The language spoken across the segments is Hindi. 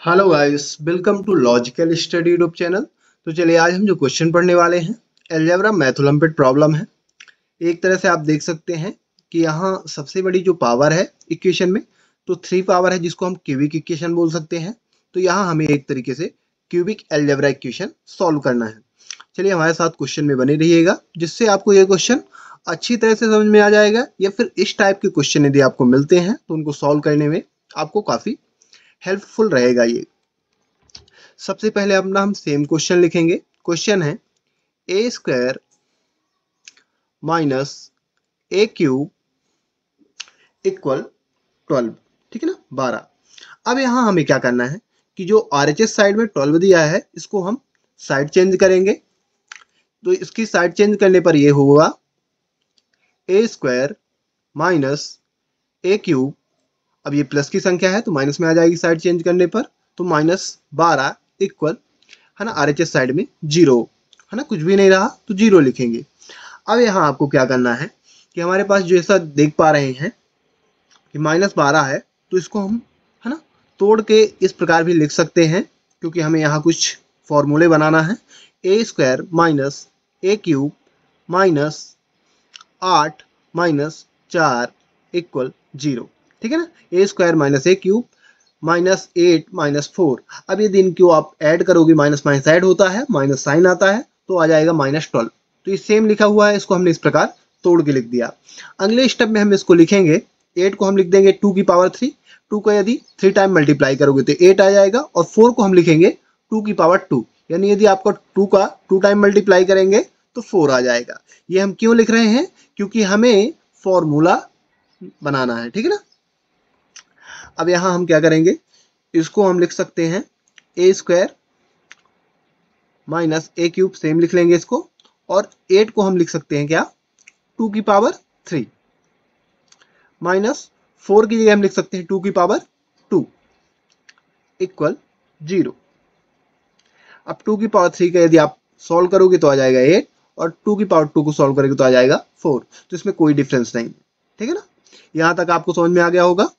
Hello guys, welcome to logical study YouTube channel. तो चलिए आज हम जो क्वेश्चन पढ़ने वाले हैं अलजेब्रा मैथ ओलंपियाड प्रॉब्लम है। एक तरह से आप देख सकते हैं कि यहाँ सबसे बड़ी जो पावर है इक्वेशन में तो 3 पावर है, जिसको हम क्यूबिक इक्वेशन बोल सकते हैं। तो यहाँ हमें एक तरीके से क्यूबिक अलजेब्रा इक्वेशन सॉल्व करना है। चलिए हमारे साथ क्वेश्चन में बने रहिएगा, जिससे आपको ये क्वेश्चन अच्छी तरह से समझ में आ जाएगा, या फिर इस टाइप के क्वेश्चन यदि आपको मिलते हैं तो उनको सॉल्व करने में आपको काफ़ी हेल्पफुल रहेगा ये। सबसे पहले अपना हम सेम क्वेश्चन लिखेंगे। क्वेश्चन है ए स्क्वायर माइनस ए क्यूब इक्वल 12, ठीक है ना, 12। अब यहाँ हमें क्या करना है कि जो RHS साइड में 12 दिया है इसको हम साइड चेंज करेंगे। तो इसकी साइड चेंज करने पर ये होगा ए स्क्वायर माइनस ए क्यूब। अब ये प्लस की संख्या है तो माइनस में आ जाएगी साइड चेंज करने पर, तो -12 इक्वल, है ना, RHS साइड में 0, है ना, कुछ भी नहीं रहा तो 0 लिखेंगे। अब यहाँ आपको क्या करना है कि हमारे पास जैसा देख पा रहे हैं कि -12 है, तो इसको हम, है ना, तोड़ के इस प्रकार भी लिख सकते हैं, क्योंकि हमें यहाँ कुछ फॉर्मूले बनाना है। ए स्क्वायर माइनस ए क्यूब माइनस 8 माइनस 4 इक्वल 0, ठीक है ना। ए स्क्वायर माइनस ए क्यूब माइनस 8 माइनस 4। अब यदि इनको आप ऐड करोगे, माइनस माइनस ऐड होता है, माइनस साइन आता है, तो आ जाएगा -12। तो ये सेम लिखा हुआ है, इसको हमने इस प्रकार तोड़ के लिख दिया। अगले स्टेप में हम इसको लिखेंगे, 8 को हम लिख देंगे 2 की पावर 3। 2 को यदि 3 टाइम मल्टीप्लाई करोगे तो 8 आ जाएगा, और 4 को हम लिखेंगे 2 की पावर 2, यानी यदि आपको 2 का 2 टाइम मल्टीप्लाई करेंगे तो 4 आ जाएगा। ये हम क्यों लिख रहे हैं? क्योंकि हमें फॉर्मूला बनाना है, ठीक है ना। अब यहाँ हम क्या करेंगे, इसको हम लिख सकते हैं ए स्क्वायर माइनस ए क्यूब, सेम लिख लेंगे इसको, और 8 को हम लिख सकते हैं क्या, 2 की पावर 3, माइनस 4 की जगह हम लिख सकते हैं 2 की पावर 2 इक्वल 0। अब 2 की पावर 3 का यदि आप सॉल्व करोगे तो आ जाएगा 8, और 2 की पावर 2 को सॉल्व करोगे तो आ जाएगा 4। तो इसमें कोई डिफरेंस नहीं है, ठीक है ना। यहाँ तक आपको समझ में आ गया होगा।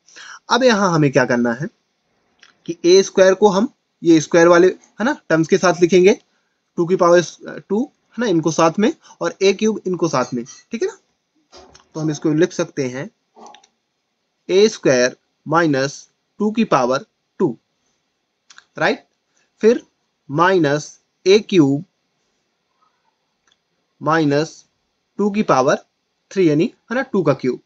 अब यहाँ हमें क्या करना है कि ए स्क्वायर को हम ये स्क्वायर वाले, है ना, टर्म्स के साथ लिखेंगे, 2 की पावर 2, है ना, इनको साथ में, और ए क्यूब इनको साथ में, ठीक है ना। तो हम इसको लिख सकते हैं ए स्क्वायर माइनस 2 की पावर 2, राइट। फिर माइनस ए क्यूब माइनस 2 की पावर 3, यानी, है ना, 2 का क्यूब।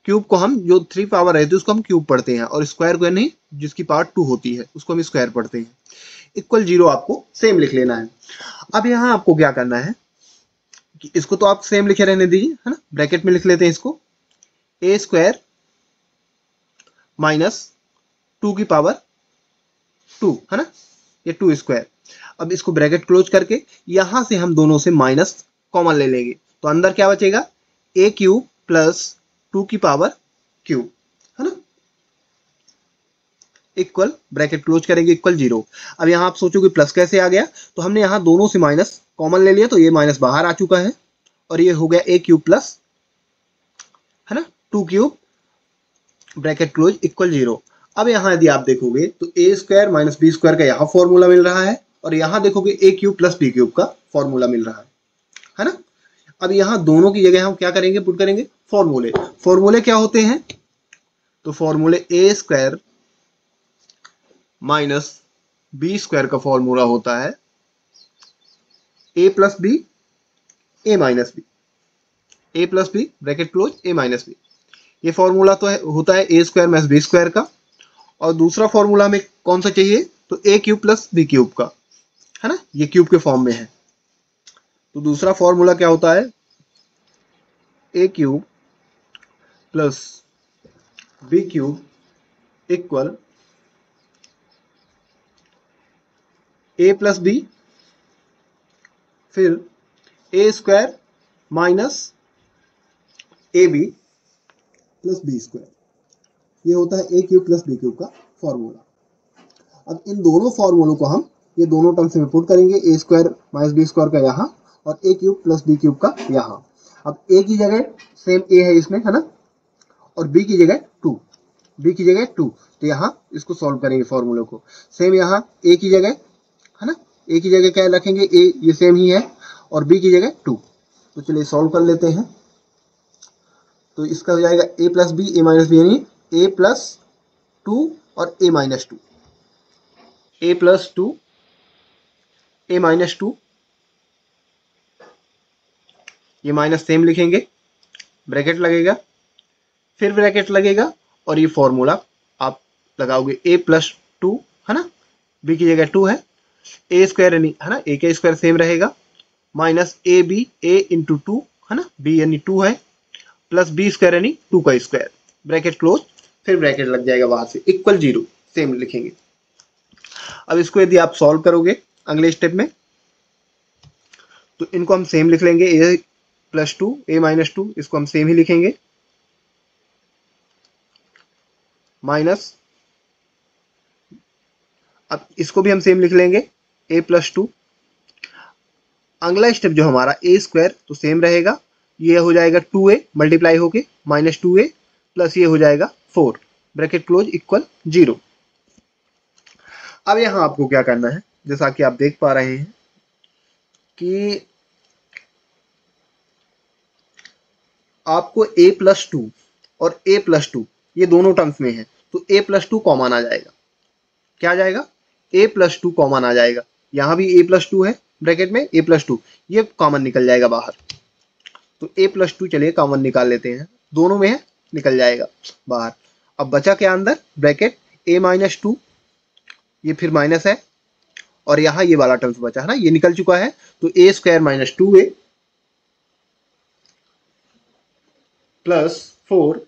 क्यूब को हम, जो 3 पावर रहती है उसको हम क्यूब पढ़ते हैं, और स्क्वायर को नहीं, जिसकी पावर 2 होती है उसको हम स्क्वायर पढ़ते हैं। इक्वल 0 आपको सेम लिख लेना है। अब यहाँ आपको क्या करना है कि इसको तो आप सेम लिखे रहने दीजिए, है ना, ब्रैकेट में लिख लेते हैं इसको, ए स्क्वायर माइनस 2 की पावर 2, है ना, ये 2 स्क्वायर। अब इसको ब्रैकेट क्लोज करके यहां से हम दोनों से माइनस कॉमन ले लेंगे, तो अंदर क्या बचेगा, ए क्यूब प्लस 2 की पावर क्यूब, है ना, इक्वल, ब्रैकेट क्लोज करेंगे, इक्वल 0। अब यहाँ आप सोचोगे प्लस कैसे आ गया, तो हमने यहाँ दोनों से माइनस कॉमन ले लिया, तो ये माइनस बाहर आ चुका है, और ये हो गया ए क्यूब प्लस, है ना, 2 क्यूब, ब्रैकेट क्लोज, इक्वल 0। अब यहाँ यदि आप देखोगे तो ए स्क्वायर माइनस बी स्क्वायर का यहाँ फॉर्मूला मिल रहा है, और यहाँ देखोगे ए क्यूब प्लस बी क्यूब का फॉर्मूला मिल रहा है ना। अब यहाँ दोनों की जगह हम क्या करेंगे, पुट करेंगे फॉर्मूले। फॉर्मूले क्या होते हैं, तो फॉर्मूले ए स्क्वायर माइनस बी स्क्वायर का फॉर्मूला होता है ए प्लस बी ए माइनस बी, ए प्लस बी ब्रैकेट क्लोज ए माइनस बी। ये फॉर्मूला तो है, होता है ए स्क्वायर माइनस बी स्क्वायर का। और दूसरा फॉर्मूला हमें कौन सा चाहिए, तो ए क्यूब प्लस बी क्यूब का, है ना, ये क्यूब के फॉर्म में है। तो दूसरा फॉर्मूला क्या होता है, A cube plus B cube equal A plus B, फिर A square minus A B plus B square. ये होता है A cube plus B cube का फॉर्मूला। अब इन दोनों फॉर्मूलों को हम ये दोनों टर्म्स में पुट करेंगे, ए स्क्वायर माइनस बी स्क्वायर का यहाँ, और ए क्यूब प्लस बी क्यूब का यहाँ। अब ए की जगह सेम ए है इसमें, है ना, और बी की जगह 2, बी की जगह 2, तो यहाँ इसको सॉल्व करेंगे फॉर्मूले को। सेम यहाँ ए की जगह, है ना, ए की जगह क्या रखेंगे, ए ये सेम ही है, और बी की जगह 2। तो चलिए सॉल्व कर लेते हैं। तो इसका हो जाएगा ए प्लस बी, ए माइनस बी, यानी ए प्लस 2 और ए माइनस 2, ए प्लस 2 ए माइनस 2, ये माइनस सेम लिखेंगे, ब्रैकेट लगेगा, फिर ब्रैकेट लगेगा, और ये फॉर्मूला आप लगाओगे ए प्लस 2, है ना, बी की जगह 2 है, ए स्क्वायर यानी, है ना, ए का स्क्वायर सेम रहेगा, minus A B, A into 2, है ना, बी यानी 2 है, प्लस बी स्क्वायर यानी 2 का स्क्वायर, ब्रैकेट क्लोज, फिर ब्रैकेट लग जाएगा बाहर से, इक्वल 0, सेम लिखेंगे। अब इसको यदि आप सॉल्व करोगे अगले स्टेप में, तो इनको हम सेम लिख लेंगे, ए प्लस 2 ए माइनस 2, इसको हम सेम ही लिखेंगे, माइनस, अब इसको भी हम सेम लिख लेंगे, ए प्लस 2। अगला स्टेप जो हमारा ए स्क्वायर, तो सेम रहेगा, ये हो जाएगा 2a मल्टीप्लाई होके माइनस 2a, प्लस ये हो जाएगा 4, ब्रैकेट क्लोज, इक्वल 0। अब यहां आपको क्या करना है, जैसा कि आप देख पा रहे हैं कि आपको a प्लस 2 और a प्लस 2 ये दोनों टर्म्स में है, तो a प्लस 2 कॉमन आ जाएगा। क्या आ जाएगा, a प्लस 2 कॉमन आ जाएगा, यहां भी a प्लस 2 है ब्रैकेट में, a प्लस 2 ये कॉमन निकल जाएगा बाहर, तो a प्लस 2 चलिए कॉमन निकाल लेते हैं, दोनों में है, निकल जाएगा बाहर। अब बचा क्या अंदर, ब्रैकेट a माइनस 2, ये फिर माइनस है, और यहाँ ये वाला टर्म्स बचा है ना, ये निकल चुका है, तो a square minus 2a plus 4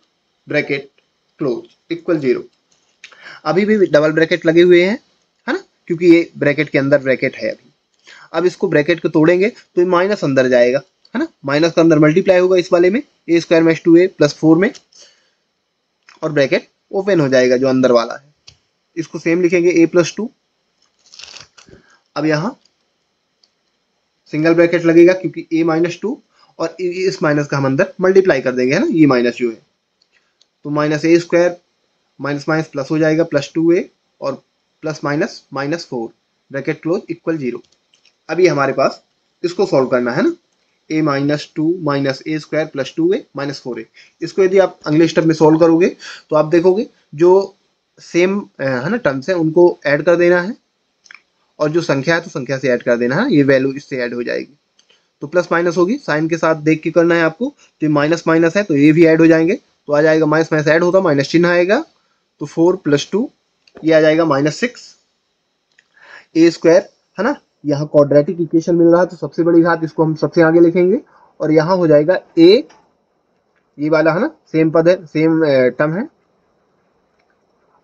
bracket close, equal 0। अभी भी डबल ब्रैकेट लगे हुए हैं, है ना, क्योंकि ये ब्रैकेट के अंदर ब्रैकेट है अभी। अब इसको ब्रैकेट को तोड़ेंगे तो ये माइनस अंदर जाएगा, है ना, माइनस का अंदर मल्टीप्लाई होगा इस वाले में, ए स्क्वायर माइनस 2a प्लस 4 में, और ब्रैकेट ओपन हो जाएगा जो अंदर वाला है, इसको सेम लिखेंगे a प्लस 2। अब यहाँ सिंगल ब्रैकेट लगेगा क्योंकि a माइनस 2, और इस माइनस का हम अंदर मल्टीप्लाई कर देंगे, है ना, ये माइनस जो है, तो minus A square minus minus plus हो जाएगा, प्लस 2a और plus minus minus 4, bracket close, equal 0। अभी हमारे पास इसको सॉल्व करना है ना, a minus 2 minus A square plus 2a minus 4a, इसको यदि आप अगले स्टेप में सॉल्व करोगे तो आप देखोगे जो सेम है ना टर्म्स है उनको ऐड कर देना है, और जो संख्या है तो संख्या से ऐड कर देना है, ये वैल्यू इससे ऐड हो जाएगी, तो प्लस माइनस होगी, साइन के साथ देख के करना है आपको, तो माइनस माइनस है तो ये भी ऐड हो जाएंगे, तो आ जाएगा माइनस माइनस ऐड होगा, माइनस चिन्ह आएगा, तो 4 प्लस 2 ये आ जाएगा माइनस 6 ए स्क्वायर, है ना, यहाँ क्वाड्रेटिक इक्वेशन मिल रहा है तो सबसे बड़ी घात इसको हम सबसे आगे लिखेंगे, और यहाँ हो जाएगा a, ये वाला है ना, सेम पद है, सेम टर्म है,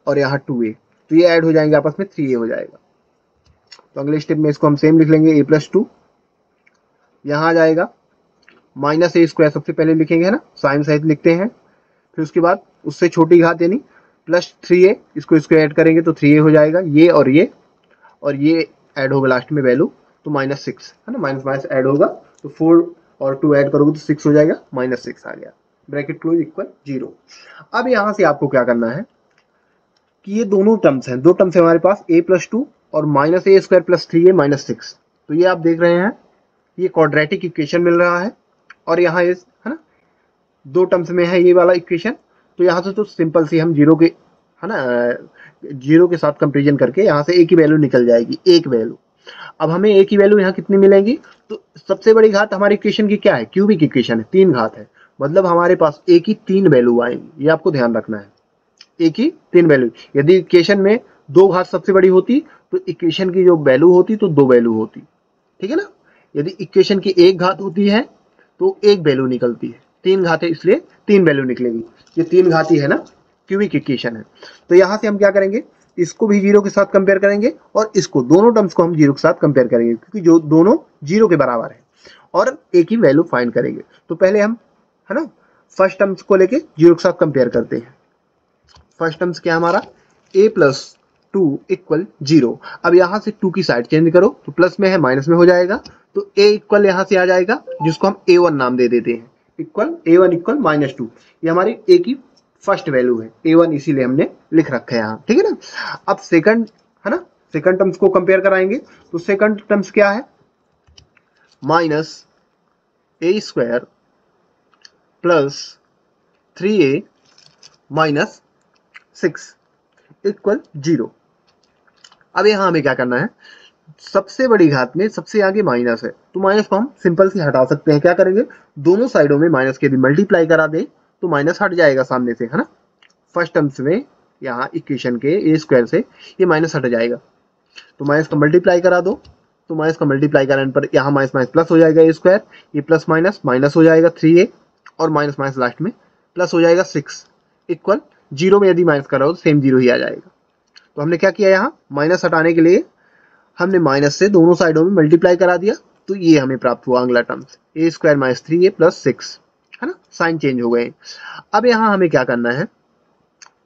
और यहाँ 2a, तो ये ऐड हो जाएंगे आपस में, 3a हो जाएगा। तो अगले स्टेप में इसको हम सेम लिख लेंगे, a प्लस 2, यहाँ आ जाएगा माइनस ए स्क्वायर, सबसे पहले लिखेंगे, है ना, साइन सहित लिखते हैं, फिर उसके बाद उससे छोटी घात यानी प्लस 3a, इसको ऐड करेंगे तो 3a हो जाएगा, ये और ये ऐड होगा लास्ट में वैल्यू, तो माइनस 6, है ना, माइनस माइनस ऐड होगा, तो 4 और 2 ऐड करोगे तो 6 हो जाएगा, माइनस 6 आ गया, ब्रैकेट क्लोज, इक्वल 0। अब यहाँ से आपको क्या करना है कि ये दोनों टर्म्स हैं, दो टर्म्स है हमारे पास, a प्लस 2 और minus A square plus 3a minus 6, तो ये आप देख रहे हैं ये क्वाड्रेटिक इक्वेशन मिल रहा है, और यहाँ इस, है ना, दो टर्म्स में है ये वाला इक्वेशन, तो यहाँ से तो सिंपल सी हम जीरो के, है ना, जीरो के साथ कंपेरिजन करके यहाँ से एक ही वैल्यू निकल जाएगी, एक वैल्यू। अब हमें एक ही वैल्यू यहाँ कितनी मिलेंगी, तो सबसे बड़ी घात हमारी इक्वेशन की क्या है, क्यूबिक इक्वेशन है, 3 घात है, मतलब हमारे पास एक ही 3 वैल्यू आएंगी, ये आपको ध्यान रखना है, एक ही 3 वैल्यू। यदि इक्वेशन में 2 घात सबसे बड़ी होती तो इक्वेशन की जो वैल्यू होती तो 2 वैल्यू होती, ठीक है ना, यदि इक्वेशन की 1 घात होती है तो 1 वैल्यू निकलती है, 3 घात है इसलिए 3 वैल्यू निकलेगी, ये 3 घाती है ना, क्यूबिक इक्वेशन है। तो यहाँ से हम क्या करेंगे, इसको भी 0 के साथ कंपेयर करेंगे, और इसको दोनों टर्म्स को हम 0 के साथ कंपेयर करेंगे, क्योंकि जो दोनों 0 के बराबर है, और एक ही वैल्यू फाइंड करेंगे। तो पहले हम, है ना, फर्स्ट टर्म्स को लेके 0 के साथ कंपेयर करते हैं। फर्स्ट टर्म्स क्या हमारा, a प्लस 2 इक्वल 0। अब यहाँ से 2 की साइड चेंज करो तो प्लस में है माइनस में हो जाएगा, तो a इक्वल यहाँ से आ जाएगा, जिसको हम a1 नाम दे देते हैं, इक्वल a1 इक्वल माइनस 2, ये हमारी a की फर्स्ट वैल्यू है a1, इसीलिए हमने लिख रखा है यहाँ, ठीक है ना। अब सेकंड है ना, सेकंड टर्म्स को कंपेयर कराएंगे, तो सेकंड टर्म्स क्या है, minus A square plus 3a minus 6 equal 0। अब यहाँ हमें क्या करना है, सबसे बड़ी घात में सबसे आगे माइनस है, तो माइनस को हम सिंपल से हटा सकते हैं। क्या करेंगे, दोनों साइडों में माइनस के यदि मल्टीप्लाई करा दे तो माइनस हट जाएगा सामने से, है ना। फर्स्ट टर्म्स में यहाँ इक्वेशन के ए स्क्वायर से ये माइनस हट जाएगा, तो माइनस का मल्टीप्लाई करा दो, तो माइनस का मल्टीप्लाई कराने पर यहाँ माइनस माइनस प्लस हो जाएगा ए स्क्वायर, ये प्लस माइनस माइनस हो जाएगा 3a और माइनस माइनस लास्ट में प्लस हो जाएगा 6 इक्वल 0 में यदि माइनस कराओ तो सेम 0 ही आ जाएगा। तो हमने क्या किया, यहाँ माइनस हटाने के लिए हमने माइनस से दोनों साइडों में मल्टीप्लाई करा दिया, तो ये हमें प्राप्त हुआ अगला टर्म्स ए स्क्वायर माइनस 3a प्लस 6, है ना। साइन चेंज हो गए। अब यहाँ हमें क्या करना है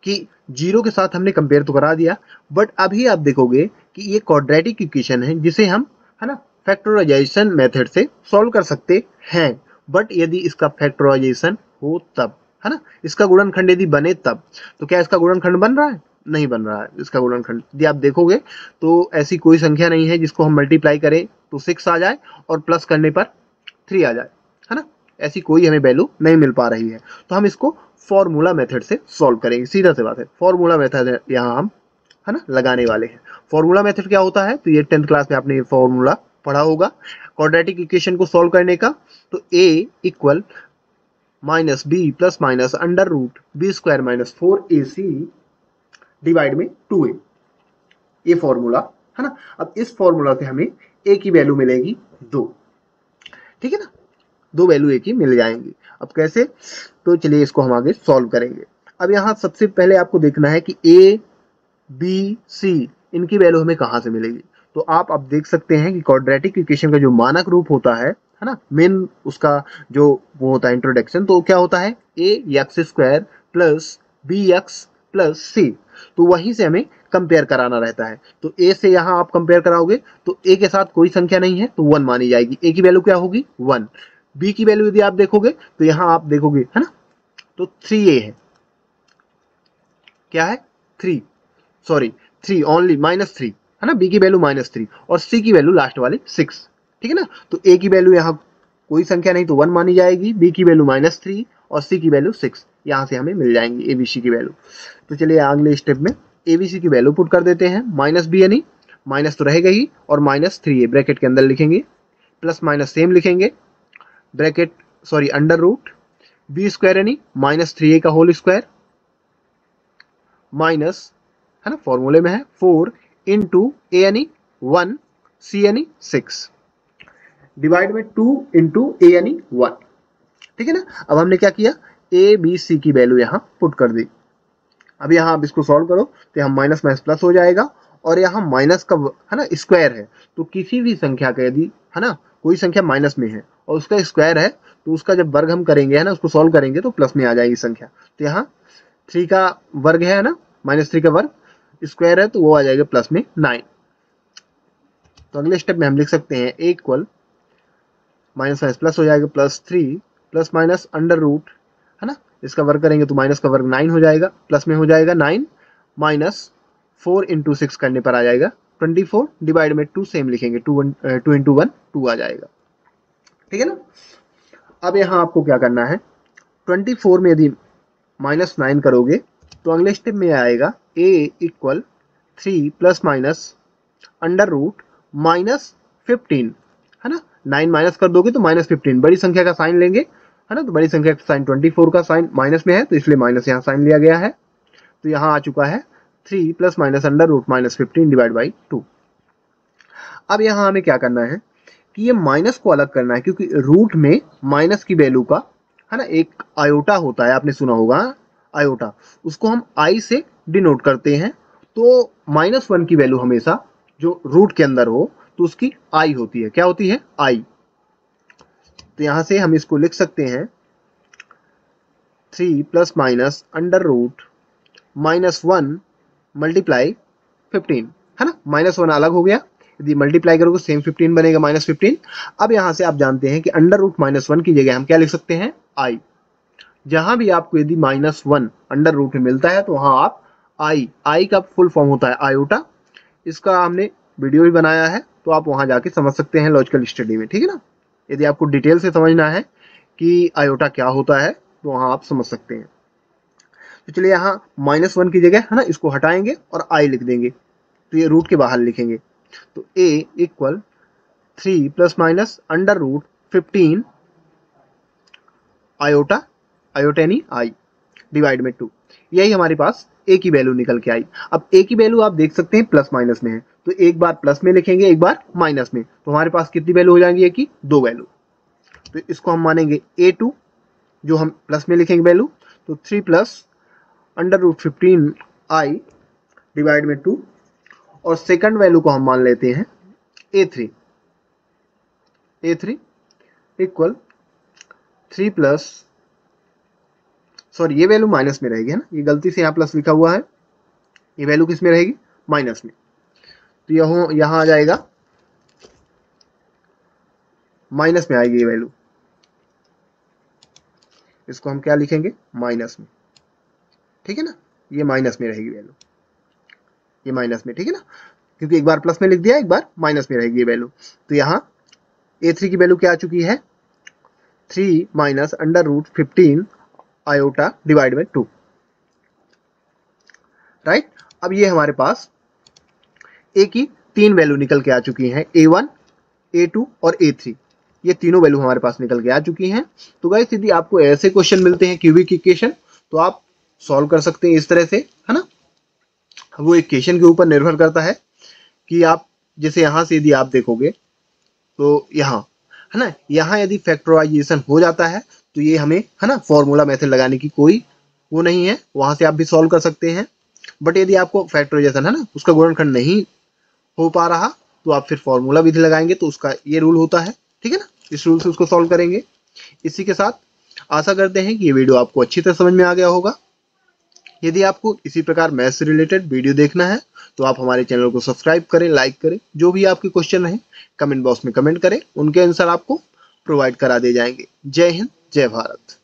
कि 0 के साथ हमने कंपेयर तो करा दिया, बट अभी आप देखोगे कि ये क्वाड्रेटिक इक्वेशन है जिसे हम, है ना, फैक्टराइजेशन मेथड से सॉल्व कर सकते हैं। बट यदि इसका फैक्टराइजेशन हो तब, है ना, इसका गुणनखंड यदि बने तब, तो क्या इसका गुणनखंड बन रहा है, नहीं बन रहा है इसका गुणनखंड। यदि आप देखोगे तो ऐसी कोई संख्या नहीं है जिसको हम मल्टीप्लाई करें तो 6 आ जाए और प्लस करने पर 3 आ जाए, है ना। ऐसी कोई हमें वैल्यू नहीं मिल पा रही है, तो हम इसको फॉर्मूला मेथड से सॉल्व करेंगे। सीधा सी बात है, फॉर्मूला मेथड यहाँ हम, है ना, लगाने वाले हैं। फॉर्मूला मेथड क्या होता है, तो ये 10th क्लास में आपने ये फॉर्मूला पढ़ा होगा क्वाड्रेटिक इक्वेशन को सॉल्व करने का। तो a equal minus B plus minus under root B square minus 4ac divide में 2a, ये फॉर्मूला है ना। अब इस फॉर्मूला से हमें a की वैल्यू मिलेगी 2, ठीक है ना, 2 वैल्यू a की मिल जाएंगी। अब कैसे, तो चलिए इसको हम आगे सॉल्व करेंगे। अब यहाँ सबसे पहले आपको देखना है कि a b c इनकी वैल्यू हमें कहाँ से मिलेगी। तो आप अब देख सकते हैं कि क्वाड्रेटिक इक्वेशन का जो मानक रूप होता है ना, मेन उसका जो वो होता है इंट्रोडक्शन, तो क्या होता है a x square plus B x plus C, तो वहीं से हमें कंपेयर कराना रहता है। तो a से यहाँ आप कंपेयर कराओगे तो a के साथ कोई संख्या नहीं है तो 1 मानी जाएगी, a की वैल्यू क्या होगी 1। b की वैल्यू यदि आप देखोगे तो यहाँ आप देखोगे, है ना, तो 3a है, क्या है 3, सॉरी 3 ओनली -3, है ना, b की वैल्यू -3 और c की वैल्यू लास्ट वाली 6, ठीक है ना। तो a की वैल्यू यहाँ कोई संख्या नहीं तो 1 मानी जाएगी, b की वैल्यू -3 और c की वैल्यू 6, यहाँ से हमें मिल जाएंगी abc की वैल्यू। तो चलिए अगले स्टेप में abc की वैल्यू पुट कर देते हैं। माइनस b यानी माइनस तो रहेगा ही और -3a ब्रैकेट के अंदर लिखेंगे, प्लस माइनस सेम लिखेंगे, bracket sorry under root B square यानी -3a का होल स्क्वायर माइनस, है ना, फॉर्मूले में है 4 इंटू a यानी 1 c यानी 6 डिवाइड में 2 इंटू a यानी 1, ठीक है ना। अब हमने क्या किया, a b c की वैल्यू यहाँ पुट कर दी। अब यहाँ आप इसको सॉल्व करो तो यहाँ माइनस माइनस प्लस हो जाएगा और यहाँ माइनस का, है ना, स्क्वायर है, तो किसी भी संख्या का यदि, है ना, कोई संख्या माइनस में है और उसका स्क्वायर है तो उसका जब वर्ग हम करेंगे, है ना, उसको सॉल्व करेंगे तो प्लस में आ जाएगी संख्या। तो यहाँ 3 का वर्ग है ना, -3 का वर्ग स्क्वायर है तो वो आ जाएगा प्लस में 9। तो अगले स्टेप में हम लिख सकते हैं a equal minus minus plus हो जाएगा +3 प्लस माइनस अंडर रूट, है ना, इसका वर्ग करेंगे तो माइनस का वर्ग 9 हो जाएगा, प्लस में हो जाएगा 9 माइनस 4 इंटू 6 करने पर आ जाएगा 24 डिवाइड में 2 सेम लिखेंगे, 2 इंटू 1 2 आ जाएगा, ठीक है ना। अब यहाँ आपको क्या करना है, 24 में यदि -9 करोगे तो अगले स्टेप में आएगा a equal 3 plus minus under root -15, है ना, 9 माइनस कर दोगे तो -15, बड़ी संख्या का साइन लेंगे, है ना, तो बड़ी संख्या का साइन 24 का साइन माइनस में है तो इसलिए माइनस यहाँ साइन लिया गया है। तो यहाँ आ चुका है 3 plus minus under root -15 divide by 2। अब यहाँ हमें क्या करना है कि ये माइनस को अलग करना है, क्योंकि रूट में माइनस की वैल्यू का, है ना, एक आयोटा होता है, आपने सुना होगा आयोटा, उसको हम आई से डिनोट करते हैं। तो -1 की वैल्यू हमेशा जो रूट के अंदर हो तो उसकी आई होती है, क्या होती है आई। तो यहां से हम इसको लिख सकते हैं 3 plus minus under root -1 multiply 15, है ना, -1 अलग हो गया, यदि मल्टीप्लाई करोगे सेम 15 बनेगा -15। अब यहां से आप जानते हैं कि अंडर रूट -1 की जगह हम क्या लिख सकते हैं आई, जहां भी आपको यदि -1 अंडर रूट में मिलता है तो वहां आप आई का फुल फॉर्म होता है आयोटा। इसका हमने वीडियो भी बनाया है, तो आप वहां जाके समझ सकते हैं लॉजिकल स्टडी में, ठीक है ना। यदि आपको डिटेल से समझना है कि आयोटा क्या होता है तो वहां आप समझ सकते हैं। तो चलिए यहाँ -1 की जगह है ना इसको हटाएंगे और आई लिख देंगे, तो ये रूट के बाहर लिखेंगे। तो a equal 3 plus minus under root 15 iota, iota यानी आई, डिवाइड में 2। यही हमारे पास a की वैल्यू निकल के आई। अब a की वैल्यू आप देख सकते हैं प्लस माइनस में है, तो एक बार प्लस में लिखेंगे एक बार माइनस में, तो हमारे पास कितनी वैल्यू हो जाएंगी a की? 2 वैल्यू। तो इसको हम मानेंगे a2, जो हम प्लस में लिखेंगे वैल्यू, तो 3 plus under root 15 I divide में 2, और सेकंड वैल्यू को हम मान लेते हैं a3 इक्वल 3 प्लस, सॉरी ये वैल्यू माइनस में रहेगी है ना, ये गलती से यहाँ प्लस लिखा हुआ है, ये वैल्यू किस में रहेगी? माइनस में। तो यहाँ आ जाएगा माइनस में आएगी ये वैल्यू, इसको हम क्या लिखेंगे? माइनस में, ठीक है ना। ये माइनस में रहेगी वैल्यू, ये माइनस में, ठीक है ना, क्योंकि एक बार प्लस में लिख दिया एक बार माइनस में रहेगी ये वैल्यू। तो यहाँ a3 की वैल्यू क्या आ चुकी है? 3 minus under root 15 iota divide में 2, राइट। अब ये हमारे पास a की 3 वैल्यू निकल के आ चुकी हैं, a1, a2 और a3, ये तीनों वैल्यू हमारे पास निकल के आ चुकी हैं। तो गाइस यदि आपको ऐसे क्वेश्चन मिलते हैं क्यूबिक इक्वेशन, तो आप सॉल्व कर सकते हैं इस तरह से, है ना। वो इक्वेशन के ऊपर निर्भर करता है कि आप, जैसे यहाँ से यदि आप देखोगे तो यहाँ है ना, यहाँ यदि फैक्टराइजेशन हो जाता है तो ये हमें है ना फॉर्मूला मेथड लगाने की कोई वो नहीं है, वहां से आप भी सॉल्व कर सकते हैं। बट यदि आपको फैक्टराइजेशन है ना उसका गुणनखंड नहीं हो पा रहा तो आप फिर फॉर्मूला विधि लगाएंगे, तो उसका ये रूल होता है, ठीक है ना। इस रूल से उसको सॉल्व करेंगे। इसी के साथ आशा करते हैं कि ये वीडियो आपको अच्छी तरह समझ में आ गया होगा। यदि आपको इसी प्रकार मैथ से रिलेटेड वीडियो देखना है तो आप हमारे चैनल को सब्सक्राइब करें, लाइक करें, जो भी आपके क्वेश्चन रहे कमेंट बॉक्स में कमेंट करें, उनके आंसर आपको प्रोवाइड करा दिए जाएंगे। जय हिंद, जय भारत।